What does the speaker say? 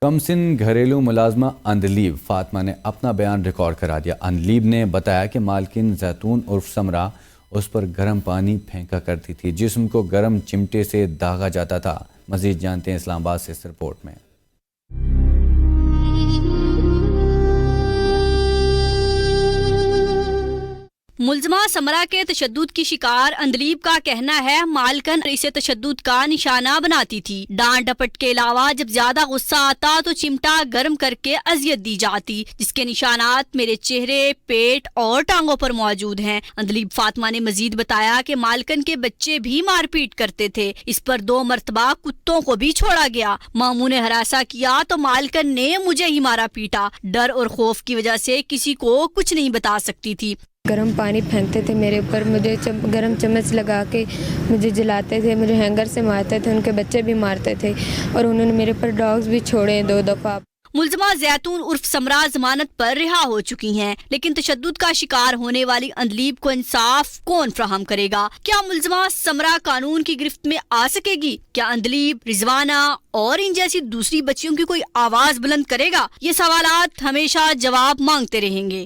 کمسن گھریلو ملازمہ اندلیب فاطمہ نے اپنا بیان ریکارڈ کرا دیا۔ اندلیب نے بتایا کہ مالکن زیتون عرف سمرا اس پر گرم پانی پھینکا کرتی تھی، جسم کو گرم چمٹے سے داغا جاتا تھا۔ مزید جانتے ہیں اسلام آباد سے اس رپورٹ میں۔ ملزمہ سمرا کے تشدد کی شکار اندلیب کا کہنا ہے مالکن اسے تشدد کا نشانہ بناتی تھی۔ ڈانٹ ڈپٹ کے علاوہ جب زیادہ غصہ آتا تو چمٹا گرم کر کے اذیت دی جاتی، جس کے نشانات میرے چہرے، پیٹ اور ٹانگوں پر موجود ہیں۔ اندلیب فاطمہ نے مزید بتایا کہ مالکن کے بچے بھی مار پیٹ کرتے تھے۔ اس پر 2 مرتبہ کتوں کو بھی چھوڑا گیا۔ ماموں نے ہراساں کیا تو مالکن نے مجھے ہی مارا پیٹا۔ ڈر اور خوف کی وجہ سے کسی کو کچھ نہیں بتا سکتی تھی۔ گرم پانی پھینکتے تھے میرے اوپر، مجھے گرم چمچ لگا کے مجھے جلاتے تھے، مجھے ہینگر سے مارتے تھے، ان کے بچے بھی مارتے تھے اور انہوں نے میرے اوپر ڈاگز بھی چھوڑے 2 دفعہ۔ ملزمہ زیتون عرف سمرا ضمانت پر رہا ہو چکی ہیں، لیکن تشدد کا شکار ہونے والی اندلیب کو انصاف کون فراہم کرے گا؟ کیا ملزمہ سمرا قانون کی گرفت میں آ سکے گی؟ کیا اندلیب، رضوانہ اور ان جیسی دوسری بچیوں کی کوئی آواز بلند کرے گا؟ یہ سوالات ہمیشہ جواب مانگتے رہیں گے۔